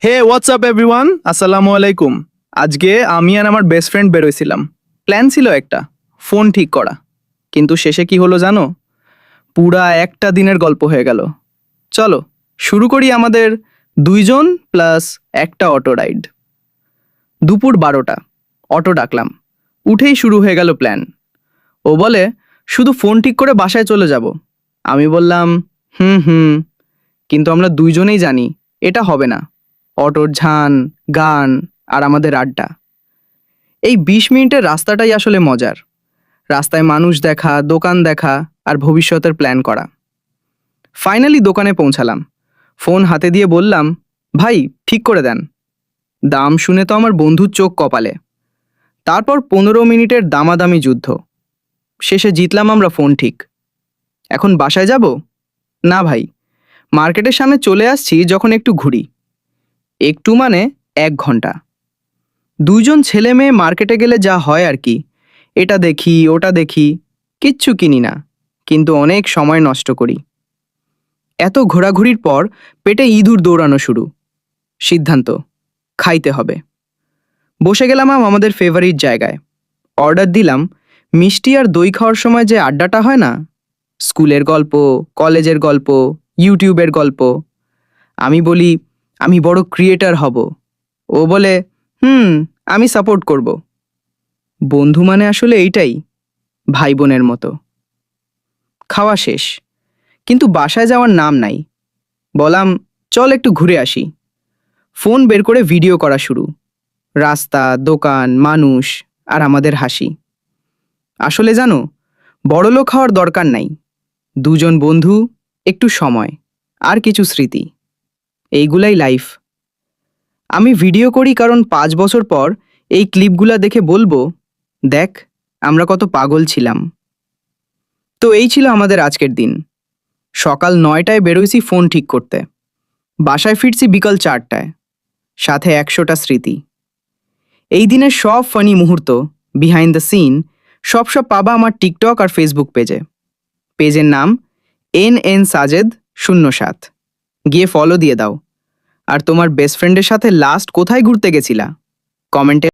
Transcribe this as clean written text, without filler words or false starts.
হে WhatsApp everyone, আসসালামু আলাইকুম। আজকে আমি আর আমার বেস্ট ফ্রেন্ড বেরোইছিলাম। প্ল্যান ছিল একটা, ফোন ঠিক করা। কিন্তু শেষে কি হলো জানো? পুরা একটা দিনের গল্প হয়ে গেল। চলো শুরু করি আমাদের দুইজন প্লাস একটা অটো রাইড। দুপুর 12টা, অটো ডাকলাম। উঠেই শুরু হয়ে গেল প্ল্যান। ও বলে শুধু ফোন ঠিক করে বাসায় চলে যাব। আমি বললাম হুম হুম, কিন্তু আমরা দুইজনেই জানি এটা হবে না। অটোর ঝান, গান আর আমাদের আড্ডা, এই 20 মিনিটের রাস্তাটাই আসলে মজার। রাস্তায় মানুষ দেখা, দোকান দেখা আর ভবিষ্যতের প্ল্যান করা। ফাইনালি দোকানে পৌঁছালাম। ফোন হাতে দিয়ে বললাম, ভাই ঠিক করে দেন। দাম শুনে তো আমার বন্ধুর চোখ কপালে। তারপর 15 মিনিটের দামাদামি যুদ্ধ। শেষে জিতলাম আমরা ফোন ঠিক। এখন বাসায় যাব? না ভাই, মার্কেটের সামনে চলে আসছি যখন একটু ঘুরি। একটু মানে 1 ঘন্টা। দুইজন ছেলে মেয়ে মার্কেটে গেলে যা হয় আর কি, এটা দেখি ওটা দেখি, কিচ্ছু কিনি না, কিন্তু অনেক সময় নষ্ট করি। এত ঘোরাঘুরির পর পেটে ইঁদুর দৌড়ানো শুরু। সিদ্ধান্ত, খাইতে হবে। বসে গেলাম আমাদের ফেভারিট জায়গায়। অর্ডার দিলাম। মিষ্টি আর দই খাওয়ার সময় যে আড্ডাটা হয় না, স্কুলের গল্প, কলেজের গল্প, ইউটিউবের গল্প। আমি বলি আমি বড় ক্রিয়েটার হব, ও বলে আমি সাপোর্ট করব। বন্ধু মানে আসলে এইটাই, ভাই বোনের মতো। খাওয়া শেষ, কিন্তু বাসায় যাওয়ার নাম নাই। বললাম চল একটু ঘুরে আসি। ফোন বের করে ভিডিও করা শুরু। রাস্তা, দোকান, মানুষ আর আমাদের হাসি। আসলে জানো, বড়লোক হওয়ার দরকার নাই। দুজন বন্ধু, একটু সময় আর কিছু স্মৃতি, এইগুলাই লাইফ। আমি ভিডিও করি কারণ 5 বছর পর এই ক্লিপগুলা দেখে বলবো, দেখ আমরা কত পাগল ছিলাম। তো এই ছিল আমাদের আজকের দিন। সকাল 9টায় বেরোইছি ফোন ঠিক করতে। বাসায় ফিরছি বিকাল 4টায়, সাথে 100টা স্মৃতি। এই দিনের সব ফানি মুহূর্ত, বিহাইন্ড দ্য সিন, সব পাবা আমার টিকটক আর ফেসবুক পেজে। পেজের নাম NN সাজেদ 07। গিয়ে ফলো দিয়ে দাও। আর তোমার বেস্ট ফ্রেন্ডের সাথে লাস্ট কোথায় ঘুরতে গেছিলা? কমেন্টে